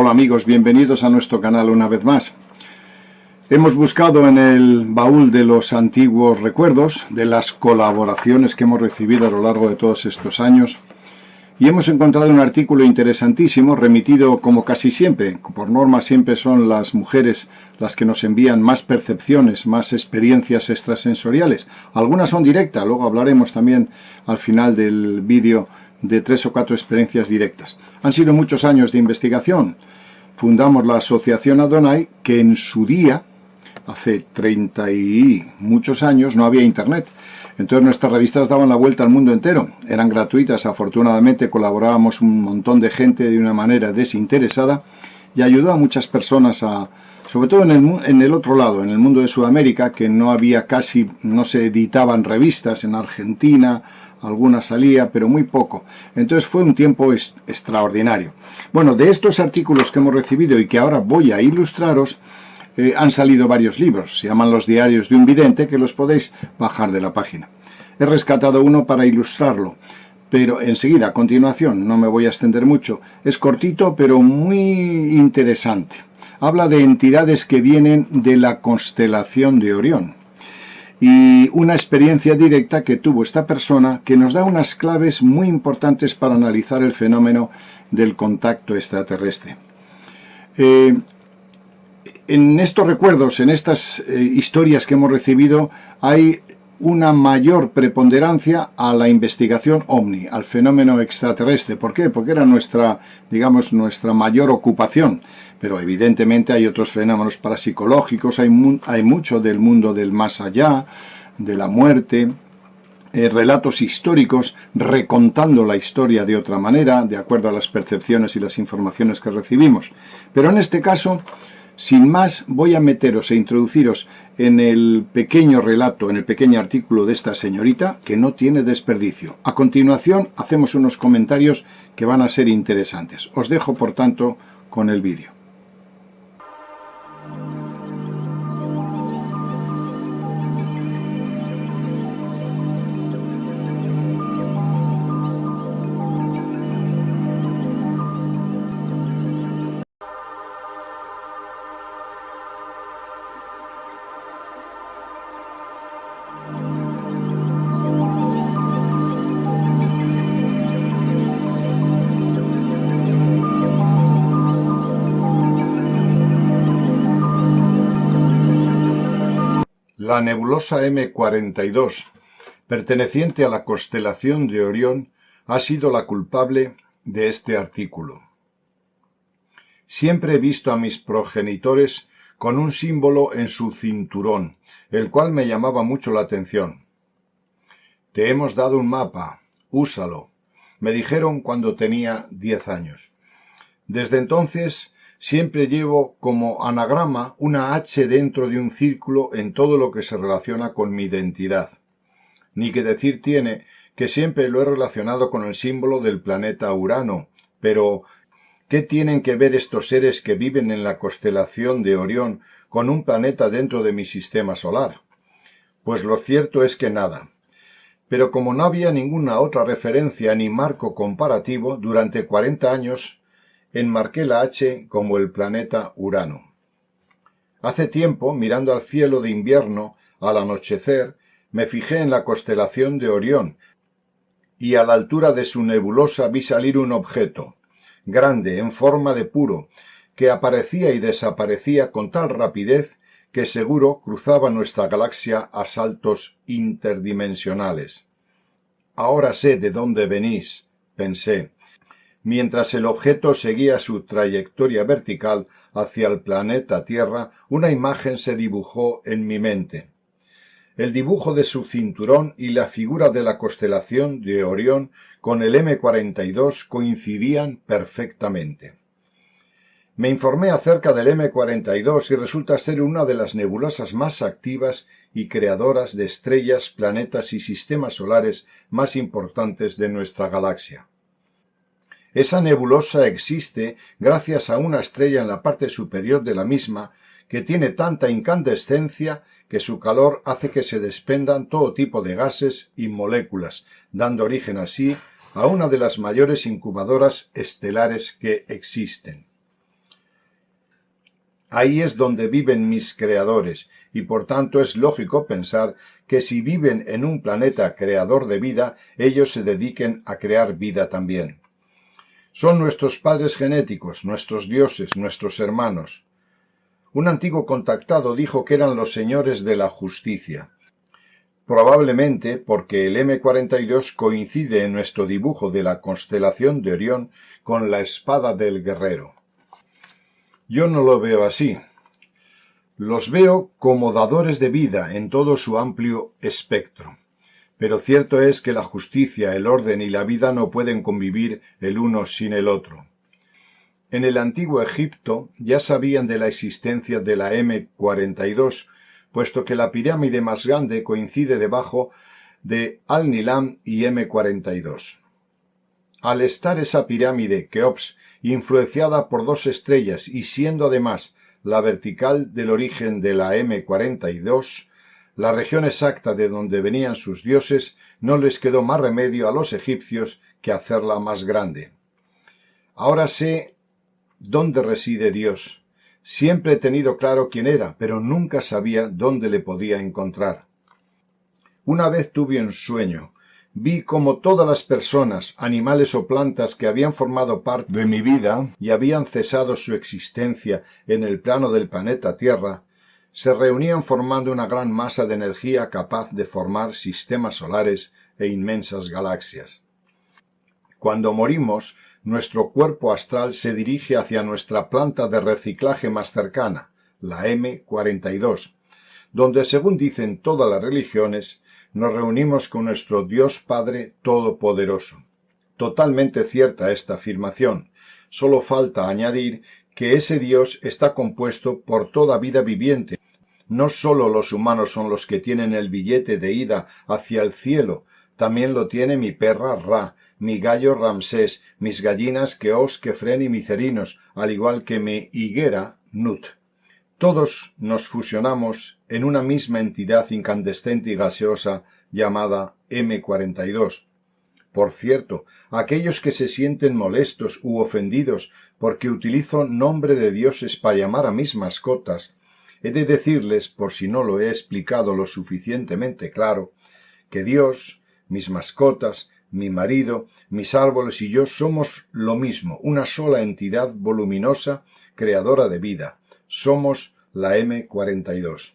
Hola amigos, bienvenidos a nuestro canal una vez más. Hemos buscado en el baúl de los antiguos recuerdos, de las colaboraciones que hemos recibido a lo largo de todos estos años, y hemos encontrado un artículo interesantísimo, remitido como casi siempre. Por norma siempre son las mujeres las que nos envían más percepciones, más experiencias extrasensoriales. Algunas son directas, luego hablaremos también al final del vídeo de 3 o 4 experiencias directas. Han sido muchos años de investigación. Fundamos la Asociación Adonai, que en su día, hace 30 y muchos años, no había internet. Entonces nuestras revistas daban la vuelta al mundo entero. Eran gratuitas, afortunadamente colaborábamos un montón de gente de una manera desinteresada y ayudó a muchas personas sobre todo en el otro lado, en el mundo de Sudamérica, que no había casi, no se editaban revistas. En Argentina alguna salía, pero muy poco. Entonces fue un tiempo extraordinario. Bueno, de estos artículos que hemos recibido y que ahora voy a ilustraros, han salido varios libros. Se llaman Los diarios de un vidente, que los podéis bajar de la página. He rescatado uno para ilustrarlo, pero enseguida, a continuación, no me voy a extender mucho. Es cortito, pero muy interesante. Habla de entidades que vienen de la constelación de Orión. Y una experiencia directa que tuvo esta persona, que nos da unas claves muy importantes para analizar el fenómeno del contacto extraterrestre. En estos recuerdos, en estas historias que hemos recibido, hay una mayor preponderancia a la investigación OVNI, al fenómeno extraterrestre. ¿Por qué? Porque era nuestra mayor ocupación. Pero evidentemente hay otros fenómenos parapsicológicos, hay mucho del mundo del más allá, de la muerte, relatos históricos recontando la historia de otra manera, de acuerdo a las percepciones y las informaciones que recibimos. Pero en este caso, sin más, voy a meteros e introduciros en el pequeño relato, en el pequeño artículo de esta señorita, que no tiene desperdicio. A continuación, hacemos unos comentarios que van a ser interesantes. Os dejo, por tanto, con el vídeo. La nebulosa M42, perteneciente a la constelación de Orión, ha sido la culpable de este artículo. Siempre he visto a mis progenitores con un símbolo en su cinturón, el cual me llamaba mucho la atención. Te hemos dado un mapa, úsalo, me dijeron cuando tenía 10 años. Desde entonces siempre llevo como anagrama una H dentro de un círculo en todo lo que se relaciona con mi identidad. Ni que decir tiene que siempre lo he relacionado con el símbolo del planeta Urano, pero ¿qué tienen que ver estos seres que viven en la constelación de Orión con un planeta dentro de mi sistema solar? Pues lo cierto es que nada. Pero como no había ninguna otra referencia ni marco comparativo, durante 40 años enmarqué la H como el planeta Urano. Hace tiempo, mirando al cielo de invierno, al anochecer, me fijé en la constelación de Orión, y a la altura de su nebulosa vi salir un objeto, grande, en forma de puro, que aparecía y desaparecía con tal rapidez que seguro cruzaba nuestra galaxia a saltos interdimensionales. Ahora sé de dónde venís, pensé, mientras el objeto seguía su trayectoria vertical hacia el planeta Tierra. Una imagen se dibujó en mi mente. El dibujo de su cinturón y la figura de la constelación de Orión con el M42 coincidían perfectamente. Me informé acerca del M42 y resulta ser una de las nebulosas más activas y creadoras de estrellas, planetas y sistemas solares más importantes de nuestra galaxia. Esa nebulosa existe gracias a una estrella en la parte superior de la misma que tiene tanta incandescencia que su calor hace que se desprendan todo tipo de gases y moléculas, dando origen así a una de las mayores incubadoras estelares que existen. Ahí es donde viven mis creadores, y por tanto es lógico pensar que si viven en un planeta creador de vida, ellos se dediquen a crear vida también. Son nuestros padres genéticos, nuestros dioses, nuestros hermanos. Un antiguo contactado dijo que eran los señores de la justicia. Probablemente porque el M42 coincide en nuestro dibujo de la constelación de Orión con la espada del guerrero. Yo no lo veo así. Los veo como dadores de vida en todo su amplio espectro. Pero cierto es que la justicia, el orden y la vida no pueden convivir el uno sin el otro. En el antiguo Egipto ya sabían de la existencia de la M42, puesto que la pirámide más grande coincide debajo de Al-Nilam y M42. Al estar esa pirámide Keops influenciada por dos estrellas y siendo además la vertical del origen de la M42, la región exacta de donde venían sus dioses, no les quedó más remedio a los egipcios que hacerla más grande. Ahora sé dónde reside Dios. Siempre he tenido claro quién era, pero nunca sabía dónde le podía encontrar. Una vez tuve un sueño. Vi como todas las personas, animales o plantas que habían formado parte de mi vida y habían cesado su existencia en el plano del planeta Tierra, se reunían formando una gran masa de energía capaz de formar sistemas solares e inmensas galaxias. Cuando morimos, nuestro cuerpo astral se dirige hacia nuestra planta de reciclaje más cercana, la M42, donde, según dicen todas las religiones, nos reunimos con nuestro Dios Padre Todopoderoso. Totalmente cierta esta afirmación. Solo falta añadir que ese Dios está compuesto por toda vida viviente. No solo los humanos son los que tienen el billete de ida hacia el cielo, también lo tiene mi perra Ra, mi gallo Ramsés, mis gallinas Keos, Kefren y Micerinos, al igual que mi higuera Nut. Todos nos fusionamos en una misma entidad incandescente y gaseosa llamada M42. Por cierto, aquellos que se sienten molestos u ofendidos porque utilizo nombre de dioses para llamar a mis mascotas, he de decirles, por si no lo he explicado lo suficientemente claro, que Dios, mis mascotas, mi marido, mis árboles y yo somos lo mismo, una sola entidad voluminosa, creadora de vida. Somos la M42.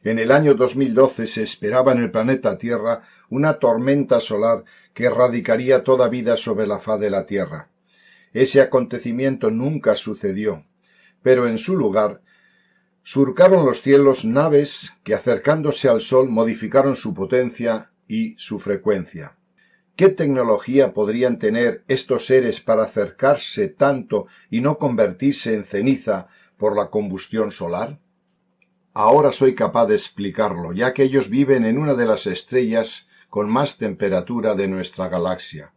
En el año 2012 se esperaba en el planeta Tierra una tormenta solar que erradicaría toda vida sobre la faz de la Tierra. Ese acontecimiento nunca sucedió, pero en su lugar surcaron los cielos naves que, acercándose al Sol, modificaron su potencia y su frecuencia. ¿Qué tecnología podrían tener estos seres para acercarse tanto y no convertirse en ceniza por la combustión solar? Ahora soy capaz de explicarlo, ya que ellos viven en una de las estrellas con más temperatura de nuestra galaxia.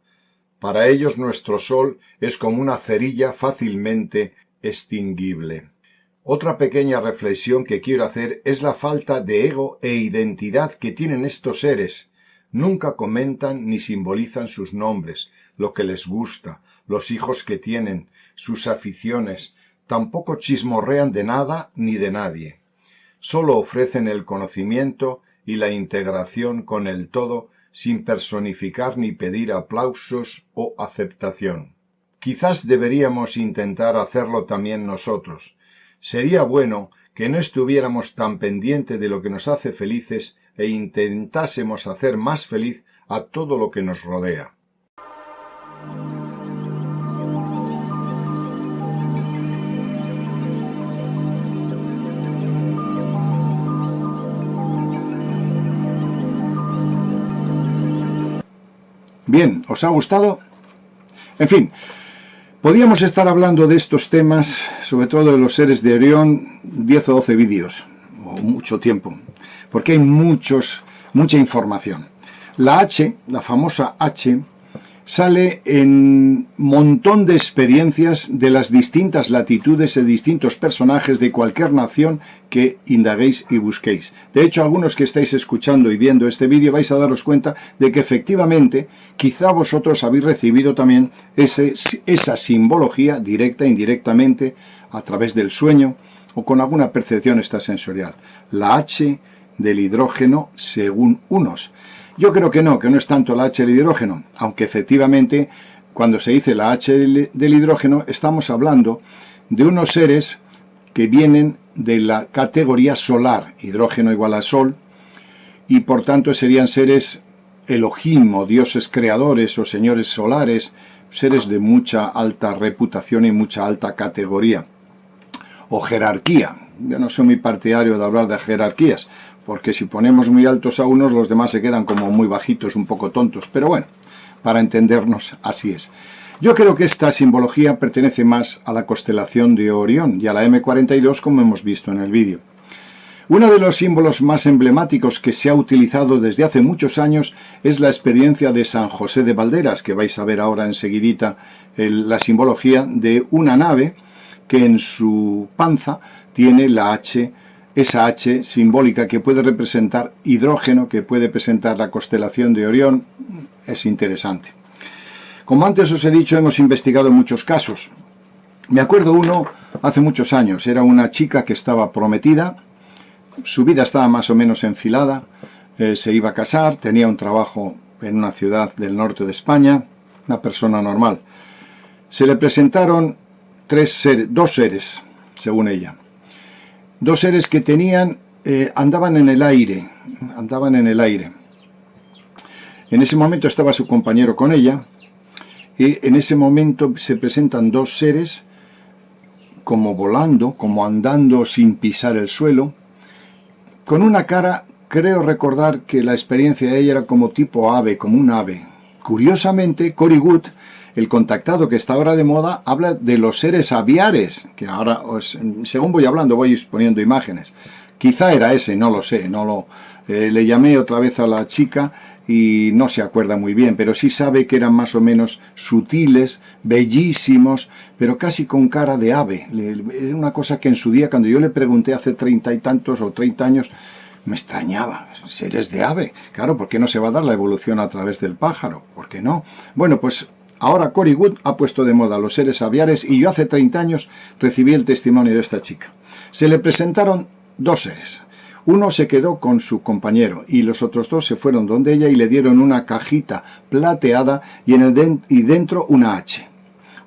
Para ellos nuestro Sol es como una cerilla fácilmente extinguible. Otra pequeña reflexión que quiero hacer es la falta de ego e identidad que tienen estos seres. Nunca comentan ni simbolizan sus nombres, lo que les gusta, los hijos que tienen, sus aficiones. Tampoco chismorrean de nada ni de nadie. Solo ofrecen el conocimiento y la integración con el todo sin personificar ni pedir aplausos o aceptación. Quizás deberíamos intentar hacerlo también nosotros. Sería bueno que no estuviéramos tan pendientes de lo que nos hace felices e intentásemos hacer más feliz a todo lo que nos rodea. Bien, ¿os ha gustado? En fin, podríamos estar hablando de estos temas, sobre todo de los seres de Orión, 10 o 12 vídeos, o mucho tiempo, porque hay mucha información. La H, la famosa H, sale en montón de experiencias de las distintas latitudes y distintos personajes de cualquier nación que indaguéis y busquéis. De hecho, algunos que estáis escuchando y viendo este vídeo vais a daros cuenta de que efectivamente quizá vosotros habéis recibido también esa simbología directa e indirectamente a través del sueño o con alguna percepción extrasensorial. La H del hidrógeno según unos. Yo creo que no es tanto la H del hidrógeno, aunque efectivamente cuando se dice la H del hidrógeno estamos hablando de unos seres que vienen de la categoría solar, hidrógeno igual a sol, y por tanto serían seres Elohim o dioses creadores o señores solares, seres de mucha alta reputación y mucha alta categoría o jerarquía. Yo no soy muy partidario de hablar de jerarquías, porque si ponemos muy altos a unos, los demás se quedan como muy bajitos, un poco tontos, pero bueno, para entendernos, así es. Yo creo que esta simbología pertenece más a la constelación de Orión y a la M42, como hemos visto en el vídeo. Uno de los símbolos más emblemáticos que se ha utilizado desde hace muchos años es la experiencia de San José de Valderas, que vais a ver ahora enseguidita la simbología de una nave que en su panza tiene la H, esa H simbólica que puede representar hidrógeno, que puede presentar la constelación de Orión. Es interesante. Como antes os he dicho, hemos investigado muchos casos. Me acuerdo uno hace muchos años, era una chica que estaba prometida. Su vida estaba más o menos enfilada, se iba a casar, tenía un trabajo en una ciudad del norte de España, una persona normal. Se le presentaron dos seres, según ella. Dos seres que andaban en el aire. En ese momento estaba su compañero con ella, y en ese momento se presentan dos seres como volando, como andando sin pisar el suelo, con una cara, creo recordar que la experiencia de ella era como tipo ave, como un ave. Curiosamente, Cory Wood, el contactado que está ahora de moda, habla de los seres aviares, que ahora, según voy hablando, voy poniendo imágenes. Quizá era ese, no lo sé, le llamé otra vez a la chica y no se acuerda muy bien, pero sí sabe que eran más o menos sutiles, bellísimos, pero casi con cara de ave. Es una cosa que en su día, cuando yo le pregunté hace 30 y tantos o 30 años, me extrañaba, seres de ave. Claro, ¿por qué no se va a dar la evolución a través del pájaro? ¿Por qué no? Bueno, pues ahora Cory Wood ha puesto de moda los seres aviares y yo hace 30 años recibí el testimonio de esta chica. Se le presentaron dos seres. Uno se quedó con su compañero y los otros dos se fueron donde ella y le dieron una cajita plateada y dentro una H.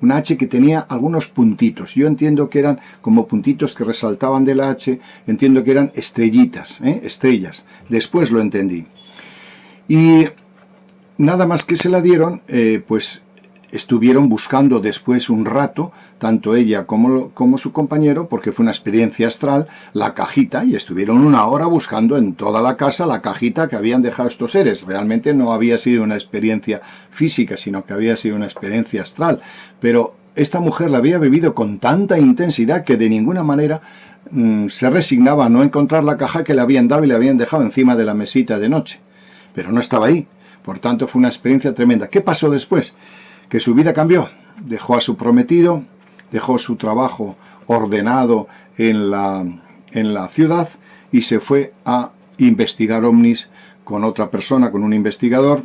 Una H que tenía algunos puntitos. Yo entiendo que eran como puntitos que resaltaban de la H, entiendo que eran estrellitas, estrellas. Después lo entendí. Y nada más que se la dieron, pues estuvieron buscando después un rato, tanto ella como su compañero, porque fue una experiencia astral, la cajita, y estuvieron una hora buscando en toda la casa la cajita que habían dejado estos seres. Realmente no había sido una experiencia física, sino que había sido una experiencia astral. Pero esta mujer la había vivido con tanta intensidad que de ninguna manera se resignaba a no encontrar la caja que le habían dado y le habían dejado encima de la mesita de noche. Pero no estaba ahí. Por tanto, fue una experiencia tremenda. ¿Qué pasó después? Que su vida cambió, dejó a su prometido, dejó su trabajo ordenado en la ciudad y se fue a investigar ovnis con otra persona, con un investigador.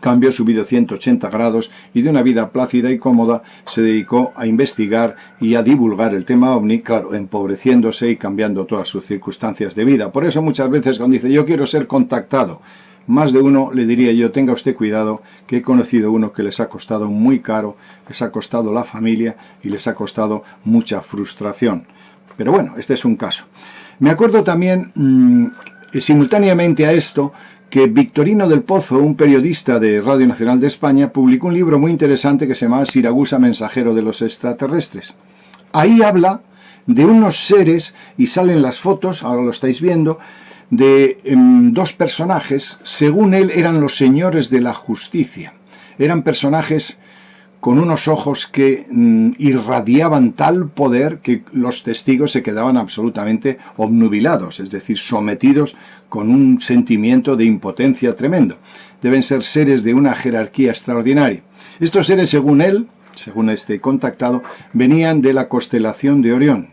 Cambió su vida 180 grados y de una vida plácida y cómoda se dedicó a investigar y a divulgar el tema ovni, claro, empobreciéndose y cambiando todas sus circunstancias de vida. Por eso muchas veces cuando dice yo quiero ser contactado, más de uno le diría yo, tenga usted cuidado, que he conocido uno que les ha costado muy caro, les ha costado la familia y les ha costado mucha frustración. Pero bueno, este es un caso. Me acuerdo también, simultáneamente a esto, que Victorino del Pozo, un periodista de Radio Nacional de España, publicó un libro muy interesante que se llama Siragusa, mensajero de los extraterrestres. Ahí habla de unos seres, y salen las fotos, ahora lo estáis viendo, de dos personajes, según él eran los señores de la justicia. Eran personajes con unos ojos que irradiaban tal poder que los testigos se quedaban absolutamente obnubilados, es decir, sometidos con un sentimiento de impotencia tremendo. Deben ser seres de una jerarquía extraordinaria. Estos seres, según él, según este contactado, venían de la constelación de Orión.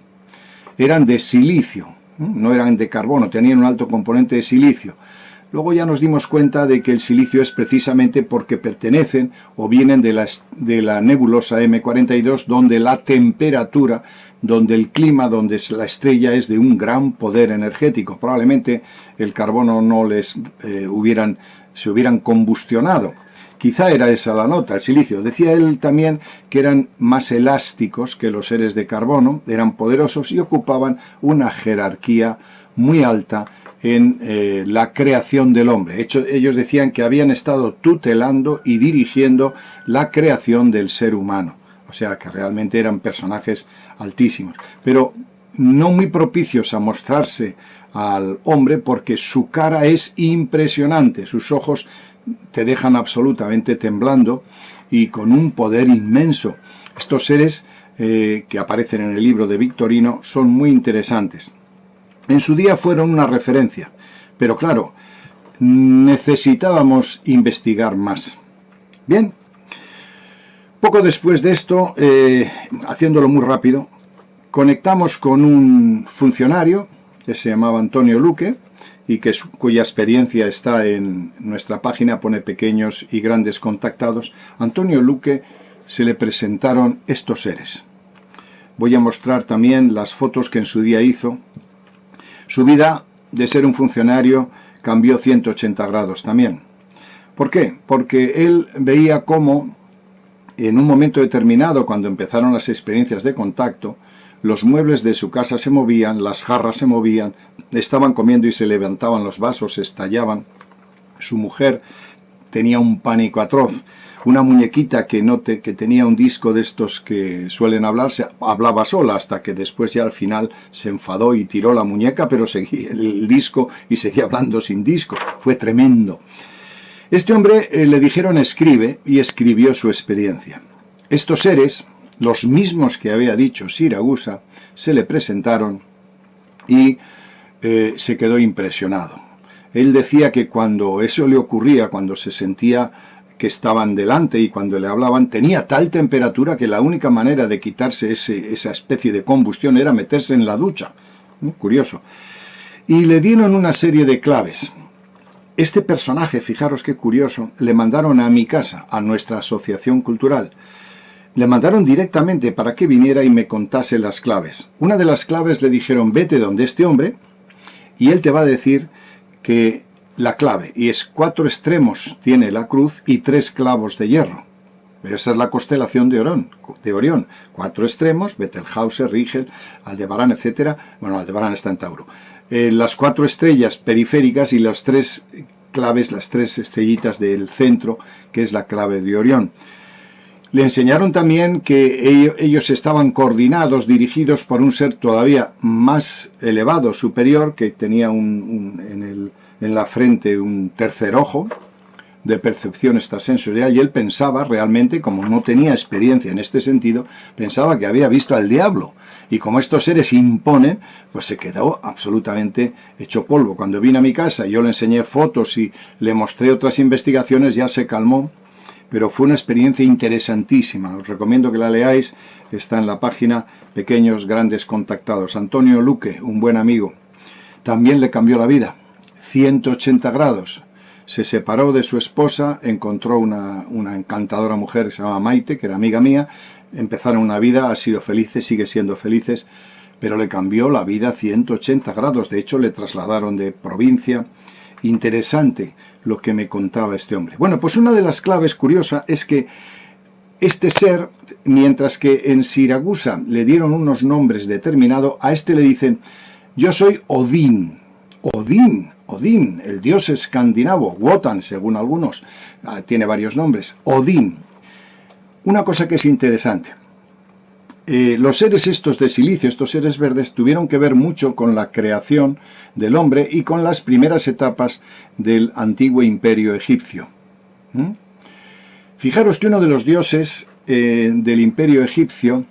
Eran de silicio. No eran de carbono, tenían un alto componente de silicio. Luego ya nos dimos cuenta de que el silicio es precisamente porque pertenecen o vienen de la nebulosa M42, donde la temperatura, donde el clima, donde la estrella es de un gran poder energético. Probablemente el carbono no se hubieran combustionado. Quizá era esa la nota, el silicio. Decía él también que eran más elásticos que los seres de carbono, eran poderosos y ocupaban una jerarquía muy alta en la creación del hombre. Ellos decían que habían estado tutelando y dirigiendo la creación del ser humano. O sea, que realmente eran personajes altísimos. Pero no muy propicios a mostrarse al hombre porque su cara es impresionante, sus ojos te dejan absolutamente temblando y con un poder inmenso. Estos seres que aparecen en el libro de Victorino son muy interesantes. En su día fueron una referencia, pero claro, necesitábamos investigar más. Bien, poco después de esto, haciéndolo muy rápido, conectamos con un funcionario que se llamaba Antonio Luque y cuya experiencia está en nuestra página, pone pequeños y grandes contactados. A Antonio Luque se le presentaron estos seres. Voy a mostrar también las fotos que en su día hizo. Su vida, de ser un funcionario, cambió 180 grados también. ¿Por qué? Porque él veía cómo, en un momento determinado, cuando empezaron las experiencias de contacto, los muebles de su casa se movían, las jarras se movían, estaban comiendo y se levantaban los vasos, se estallaban. Su mujer tenía un pánico atroz. Una muñequita que tenía un disco de estos que suelen hablar, hablaba sola, hasta que después ya al final se enfadó y tiró la muñeca, pero seguía el disco y seguía hablando sin disco. Fue tremendo. Este hombre le dijeron escribe, y escribió su experiencia. Estos seres, los mismos que había dicho Siragusa, se le presentaron y se quedó impresionado. Él decía que cuando eso le ocurría, cuando se sentía que estaban delante y cuando le hablaban, tenía tal temperatura que la única manera de quitarse esa especie de combustión era meterse en la ducha. Muy curioso. Y le dieron una serie de claves. Este personaje, fijaros qué curioso, le mandaron a mi casa, a nuestra asociación cultural. Le mandaron directamente para que viniera y me contase las claves. Una de las claves le dijeron, vete donde este hombre y él te va a decir que la clave, y es 4 extremos tiene la cruz y 3 clavos de hierro. Pero esa es la constelación de Orión. 4 extremos, Betelgeuse, Rigel, Aldebarán, etc. Bueno, Aldebarán está en Tauro. Las 4 estrellas periféricas y las 3 claves, las 3 estrellitas del centro, que es la clave de Orión. Le enseñaron también que ellos estaban coordinados, dirigidos por un ser todavía más elevado, superior, que tenía en la frente un tercer ojo de percepción extrasensorial, y él pensaba realmente, como no tenía experiencia en este sentido, pensaba que había visto al diablo, y como estos seres imponen, pues se quedó absolutamente hecho polvo. Cuando vino a mi casa y yo le enseñé fotos y le mostré otras investigaciones, ya se calmó, pero fue una experiencia interesantísima. Os recomiendo que la leáis, está en la página Pequeños Grandes Contactados. Antonio Luque, un buen amigo, también le cambió la vida, 180 grados. Se separó de su esposa, encontró una encantadora mujer que se llama Maite, que era amiga mía, empezaron una vida, ha sido felices, sigue siendo felices, pero le cambió la vida 180 grados. De hecho, le trasladaron de provincia. Interesante lo que me contaba este hombre. Bueno, pues una de las claves curiosa es que este ser, mientras que en Siragusa le dieron unos nombres determinados, a este le dicen, yo soy Odín. Odín, el dios escandinavo, Wotan, según algunos, tiene varios nombres, Odín. Una cosa que es interesante, los seres estos de silicio, estos seres verdes, tuvieron que ver mucho con la creación del hombre y con las primeras etapas del antiguo imperio egipcio. Fijaros que uno de los dioses del imperio egipcio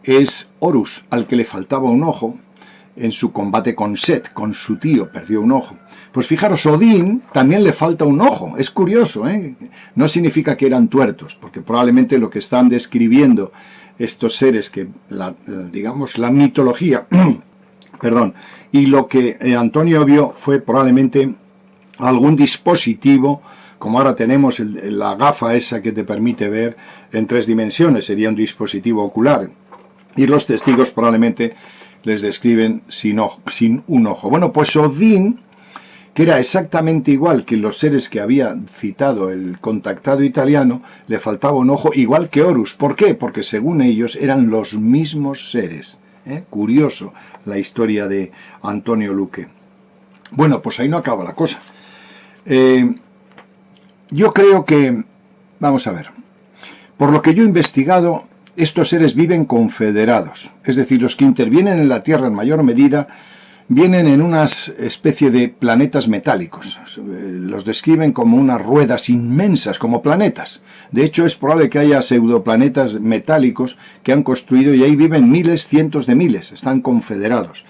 es Horus, al que le faltaba un ojo. En su combate con Set, con su tío, perdió un ojo. Pues fijaros, Odín también le falta un ojo. Es curioso, ¿eh? No significa que eran tuertos, porque probablemente lo que están describiendo estos seres, que digamos la mitología, perdón, y lo que Antonio vio fue probablemente algún dispositivo, como ahora tenemos la gafa esa que te permite ver en 3 dimensiones, sería un dispositivo ocular, y los testigos probablemente les describen sin un ojo. Bueno, pues Odín, que era exactamente igual que los seres que había citado el contactado italiano, le faltaba un ojo, igual que Horus. ¿Por qué? Porque según ellos eran los mismos seres. Curioso la historia de Antonio Luque. Bueno, pues ahí no acaba la cosa. Yo creo que, vamos a ver, por lo que yo he investigado, estos seres viven confederados, es decir, los que intervienen en la Tierra en mayor medida vienen en una especie de planetas metálicos. Los describen como unas ruedas inmensas, como planetas. De hecho, es probable que haya pseudoplanetas metálicos que han construido y ahí viven miles, cientos de miles, están confederados.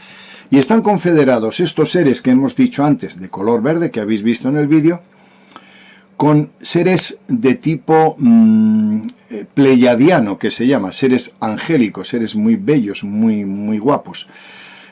Y están confederados estos seres que hemos dicho antes, de color verde, que habéis visto en el vídeo, con seres de tipo pleiadiano, que se llama, seres angélicos, seres muy bellos, muy guapos.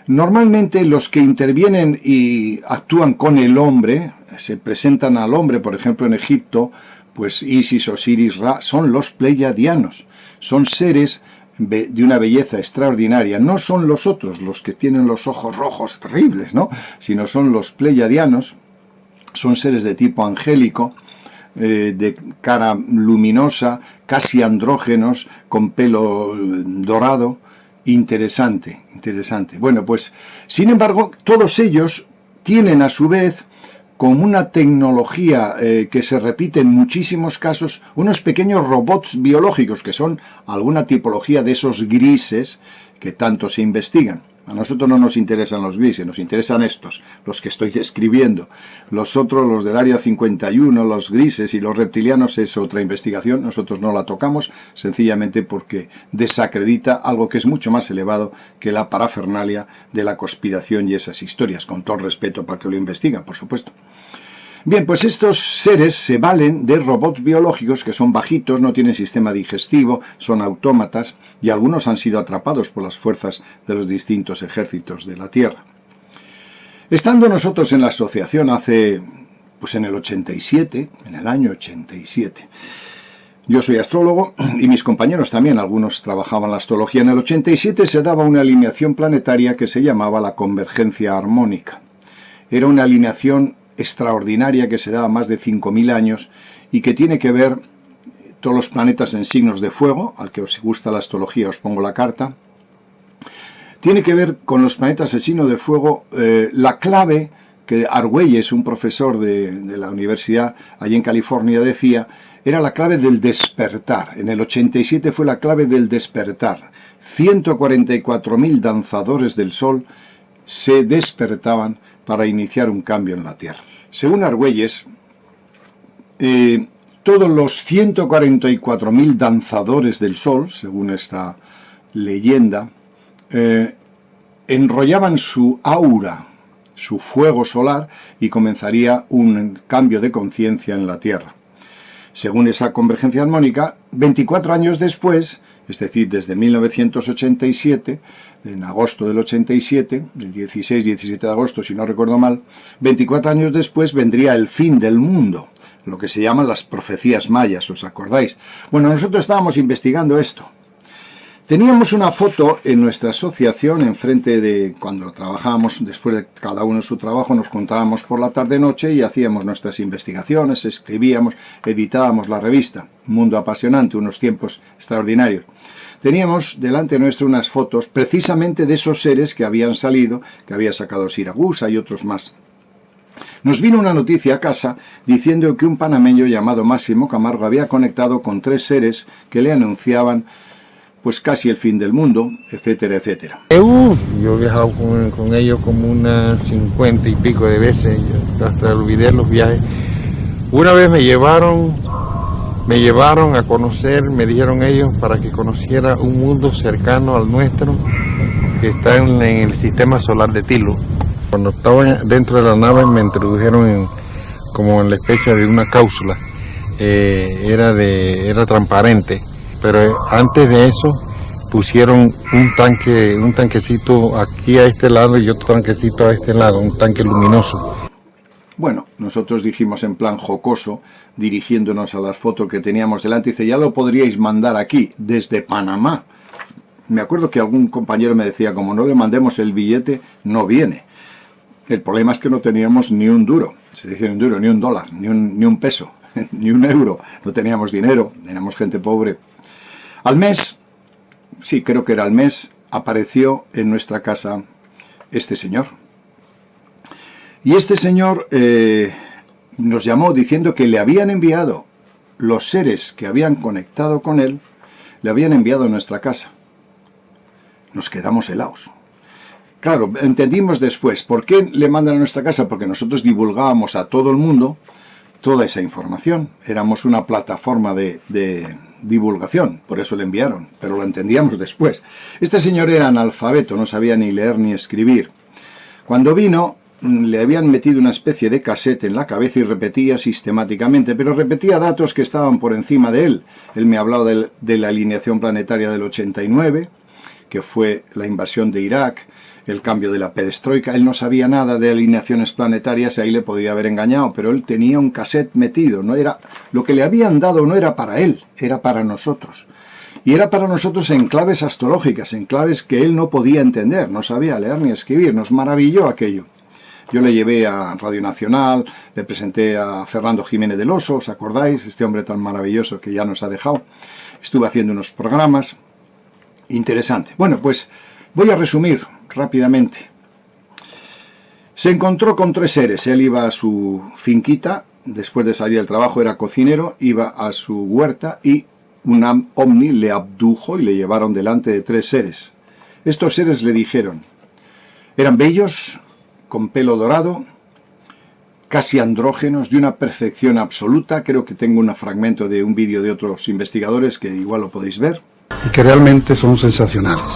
Normalmente los que intervienen y actúan con el hombre, se presentan al hombre, por ejemplo en Egipto, pues Isis, Osiris, Ra, son los pleiadianos, son seres de una belleza extraordinaria, no son los otros, los que tienen los ojos rojos terribles, ¿no? Sino son los pleiadianos, son seres de tipo angélico, de cara luminosa, casi andrógenos, con pelo dorado. Interesante. Bueno, pues, sin embargo, todos ellos tienen a su vez, con una tecnología que se repite en muchísimos casos, unos pequeños robots biológicos, que son alguna tipología de esos grises que tanto se investigan. A nosotros no nos interesan los grises, nos interesan estos, los que estoy describiendo. Los otros, los del Área 51, los grises y los reptilianos, es otra investigación. Nosotros no la tocamos, sencillamente porque desacredita algo que es mucho más elevado que la parafernalia de la conspiración y esas historias, con todo el respeto para que lo investigan, por supuesto. Bien, pues estos seres se valen de robots biológicos que son bajitos, no tienen sistema digestivo, son autómatas y algunos han sido atrapados por las fuerzas de los distintos ejércitos de la Tierra. Estando nosotros en la asociación pues en el 87, en el año 87, yo soy astrólogo y mis compañeros también, algunos trabajaban la astrología. En el 87 se daba una alineación planetaria que se llamaba la convergencia armónica. Era una alineación extraordinaria que se da más de 5.000 años y que tiene que ver todos los planetas en signos de fuego. Al que os gusta la astrología os pongo la carta. Tiene que ver con los planetas en signo de fuego, la clave que Argüelles, un profesor de la universidad allí en California, decía, era la clave del despertar. En el 87 fue la clave del despertar. 144.000 danzadores del sol se despertaban para iniciar un cambio en la Tierra. Según Argüelles, todos los 144.000 danzadores del Sol, según esta leyenda, enrollaban su aura, su fuego solar, y comenzaría un cambio de conciencia en la Tierra. Según esa convergencia armónica, 24 años después, es decir, desde 1987, en agosto del 87, el 16-17 de agosto, si no recuerdo mal, 24 años después vendría el fin del mundo, lo que se llaman las profecías mayas, ¿os acordáis? Bueno, nosotros estábamos investigando esto. Teníamos una foto en nuestra asociación, enfrente de cuando trabajábamos, después de cada uno su trabajo, nos juntábamos por la tarde-noche y hacíamos nuestras investigaciones, escribíamos, editábamos la revista, Mundo Apasionante, unos tiempos extraordinarios. Teníamos delante nuestro unas fotos precisamente de esos seres que habían salido, que había sacado Siragusa y otros más. Nos vino una noticia a casa diciendo que un panameño llamado Máximo Camargo había conectado con 3 seres que le anunciaban pues casi el fin del mundo, etcétera, etcétera. Yo he viajado con ellos como unas 50 y pico de veces, hasta olvidé los viajes. Una vez me llevaron a conocer, me dijeron ellos, para que conociera un mundo cercano al nuestro, que está en el sistema solar de Tilo. Cuando estaba dentro de la nave me introdujeron como en la especie de una cápsula, era transparente, pero antes de eso pusieron un tanquecito aquí a este lado y otro tanquecito a este lado, un tanque luminoso. Bueno, nosotros dijimos en plan jocoso, dirigiéndonos a las fotos que teníamos delante, dice, ya lo podríais mandar aquí, desde Panamá. Me acuerdo que algún compañero me decía, como no le mandemos el billete, no viene. El problema es que no teníamos ni un duro, se dice un duro, ni un dólar, ni un peso, ni un euro. No teníamos dinero, éramos gente pobre. Al mes, sí, creo que era al mes, apareció en nuestra casa este señor. Y este señor nos llamó diciendo que le habían enviado los seres que habían conectado con él, le habían enviado a nuestra casa. Nos quedamos helados. Claro, entendimos después, ¿por qué le mandan a nuestra casa? Porque nosotros divulgábamos a todo el mundo toda esa información. Éramos una plataforma de divulgación, por eso le enviaron, pero lo entendíamos después. Este señor era analfabeto, no sabía ni leer ni escribir. Cuando vino, le habían metido una especie de cassette en la cabeza y repetía sistemáticamente, pero repetía datos que estaban por encima de él. Él me hablaba de la alineación planetaria del 89, que fue la invasión de Irak, el cambio de la perestroika. Él no sabía nada de alineaciones planetarias y ahí le podía haber engañado, pero él tenía un cassette metido. No era, lo que le habían dado no era para él, era para nosotros. Y era para nosotros en claves astrológicas, en claves que él no podía entender, no sabía leer ni escribir. Nos maravilló aquello. Yo le llevé a Radio Nacional, le presenté a Fernando Jiménez del Oso, ¿os acordáis? Este hombre tan maravilloso que ya nos ha dejado. Estuve haciendo unos programas. Interesante. Bueno, pues voy a resumir rápidamente. Se encontró con 3 seres. Él iba a su finquita, después de salir del trabajo era cocinero, iba a su huerta y una ovni le abdujo y le llevaron delante de 3 seres. Estos seres le dijeron, eran bellos, con pelo dorado, casi andrógenos, de una perfección absoluta. Creo que tengo un fragmento de un vídeo de otros investigadores que igual lo podéis ver. Y que realmente son sensacionales.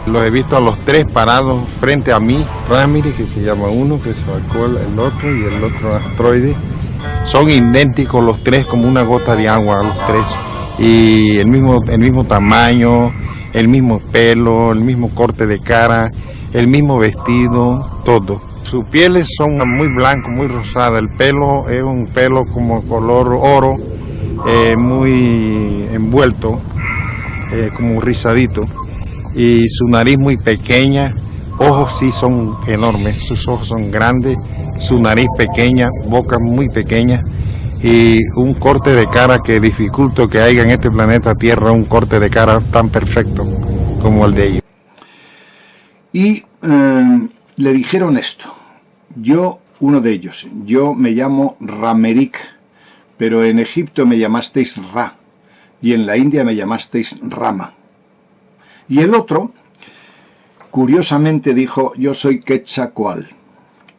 Los he visto a los 3 parados frente a mí. Ramírez, que se llama uno, que se sacó el otro y el otro asteroide. Son idénticos los 3 como una gota de agua, los 3. Y el mismo tamaño, el mismo pelo, el mismo corte de cara, el mismo vestido, todo. Sus pieles son muy blancos, muy rosadas. El pelo es un pelo como color oro, muy envuelto, como rizadito. Y su nariz muy pequeña, ojos sí son enormes, sus ojos son grandes, su nariz pequeña, boca muy pequeña y un corte de cara que dificulta que haya en este planeta Tierra un corte de cara tan perfecto como el de ellos. Y le dijeron esto. Uno de ellos, yo me llamo Ramerik, pero en Egipto me llamasteis Ra, y en la India me llamasteis Rama. Y el otro, curiosamente dijo, yo soy Quetzalcóatl.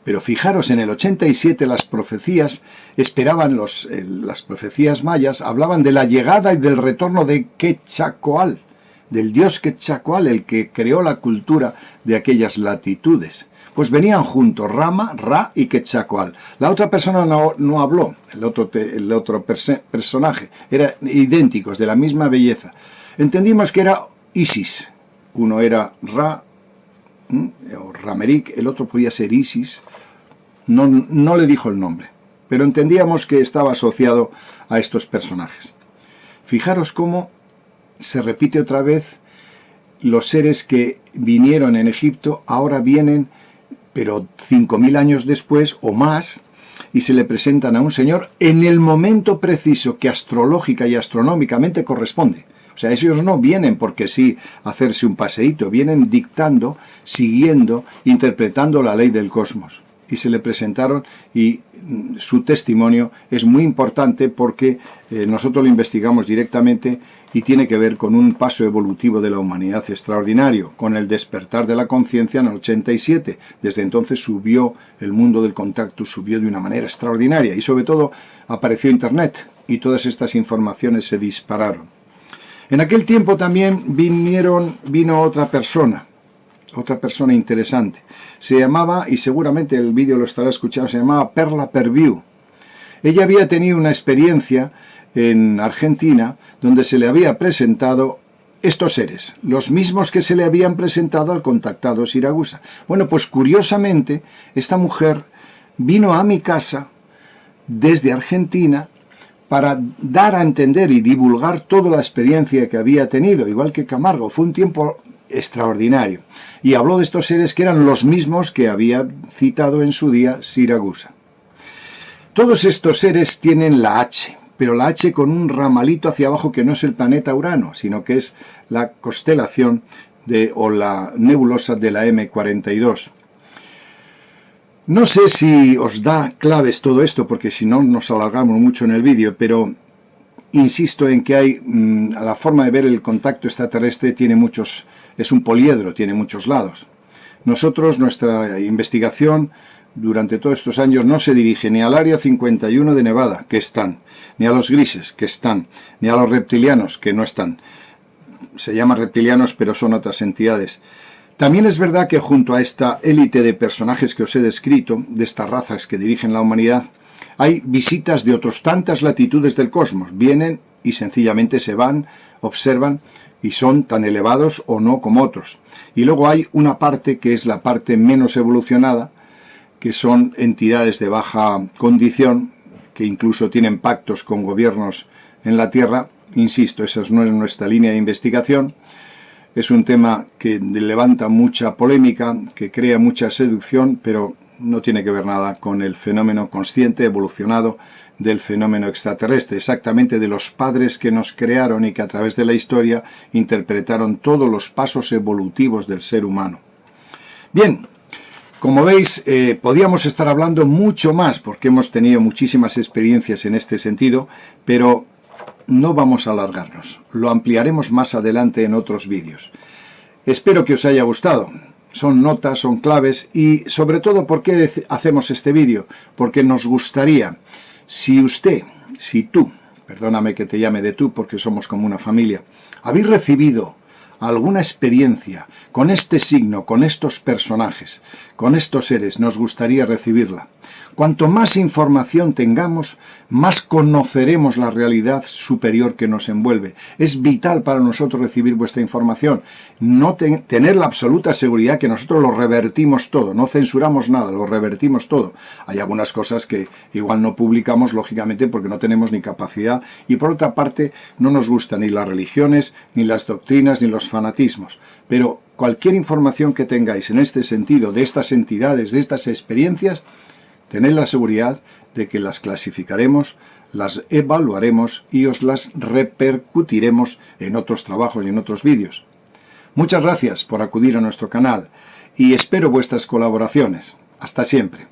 Pero fijaros, en el 87 las profecías esperaban, las profecías mayas hablaban de la llegada y del retorno de Quetzalcóatl, del dios Quetzalcóatl, el que creó la cultura de aquellas latitudes. Pues venían juntos Rama, Ra y Quetzalcóatl. La otra persona no habló, el otro personaje, eran idénticos, de la misma belleza. Entendimos que era Isis. Uno era Ra, o Ramerik, el otro podía ser Isis. No le dijo el nombre, pero entendíamos que estaba asociado a estos personajes. Fijaros cómo se repite otra vez, los seres que vinieron en Egipto ahora vienen, pero 5000 años después o más, y se le presentan a un señor en el momento preciso que astrológica y astronómicamente corresponde. O sea, ellos no vienen porque sí a hacerse un paseíto, vienen dictando, siguiendo, interpretando la ley del cosmos. Y se le presentaron y su testimonio es muy importante porque nosotros lo investigamos directamente y tiene que ver con un paso evolutivo de la humanidad extraordinario, con el despertar de la conciencia en el 87. Desde entonces subió el mundo del contacto, subió de una manera extraordinaria y sobre todo apareció Internet y todas estas informaciones se dispararon. En aquel tiempo también vino otra persona interesante. Se llamaba, y seguramente el vídeo lo estará escuchando, se llamaba Perla Perview. Ella había tenido una experiencia en Argentina donde se le había presentado estos seres, los mismos que se le habían presentado al contactado Siragusa. Bueno, pues curiosamente, esta mujer vino a mi casa desde Argentina para dar a entender y divulgar toda la experiencia que había tenido, igual que Camargo. Fue un tiempo extraordinario. Y habló de estos seres que eran los mismos que había citado en su día Siragusa. Todos estos seres tienen la H, pero la H con un ramalito hacia abajo que no es el planeta Urano, sino que es la constelación o la nebulosa de la M42. No sé si os da claves todo esto, porque si no nos alargamos mucho en el vídeo, pero insisto en que hay la forma de ver el contacto extraterrestre tiene muchos, es un poliedro, tiene muchos lados. Nosotros, nuestra investigación durante todos estos años no se dirige ni al Área 51 de Nevada, que están, ni a los grises, que están, ni a los reptilianos, que no están. Se llaman reptilianos, pero son otras entidades. También es verdad que junto a esta élite de personajes que os he descrito, de estas razas que dirigen la humanidad, hay visitas de otras tantas latitudes del cosmos. Vienen y sencillamente se van, observan y son tan elevados o no como otros. Y luego hay una parte que es la parte menos evolucionada, que son entidades de baja condición, que incluso tienen pactos con gobiernos en la Tierra. Insisto, esa no es nuestra línea de investigación. Es un tema que levanta mucha polémica, que crea mucha seducción, pero no tiene que ver nada con el fenómeno consciente, evolucionado del fenómeno extraterrestre, exactamente de los padres que nos crearon y que a través de la historia interpretaron todos los pasos evolutivos del ser humano. Bien, como veis, podíamos estar hablando mucho más, porque hemos tenido muchísimas experiencias en este sentido, pero no vamos a alargarnos, lo ampliaremos más adelante en otros vídeos. Espero que os haya gustado, son notas, son claves y sobre todo, ¿por qué hacemos este vídeo? Porque nos gustaría, si tú, perdóname que te llame de tú porque somos como una familia, habéis recibido alguna experiencia con este signo, con estos personajes, con estos seres, nos gustaría recibirla. Cuanto más información tengamos, más conoceremos la realidad superior que nos envuelve. Es vital para nosotros recibir vuestra información, tener la absoluta seguridad que nosotros lo revertimos todo, no censuramos nada, lo revertimos todo. Hay algunas cosas que igual no publicamos, lógicamente, porque no tenemos ni capacidad, y por otra parte, no nos gustan ni las religiones, ni las doctrinas, ni los fanatismos. Pero cualquier información que tengáis en este sentido, de estas entidades, de estas experiencias, tened la seguridad de que las clasificaremos, las evaluaremos y os las repercutiremos en otros trabajos y en otros vídeos. Muchas gracias por acudir a nuestro canal y espero vuestras colaboraciones. Hasta siempre.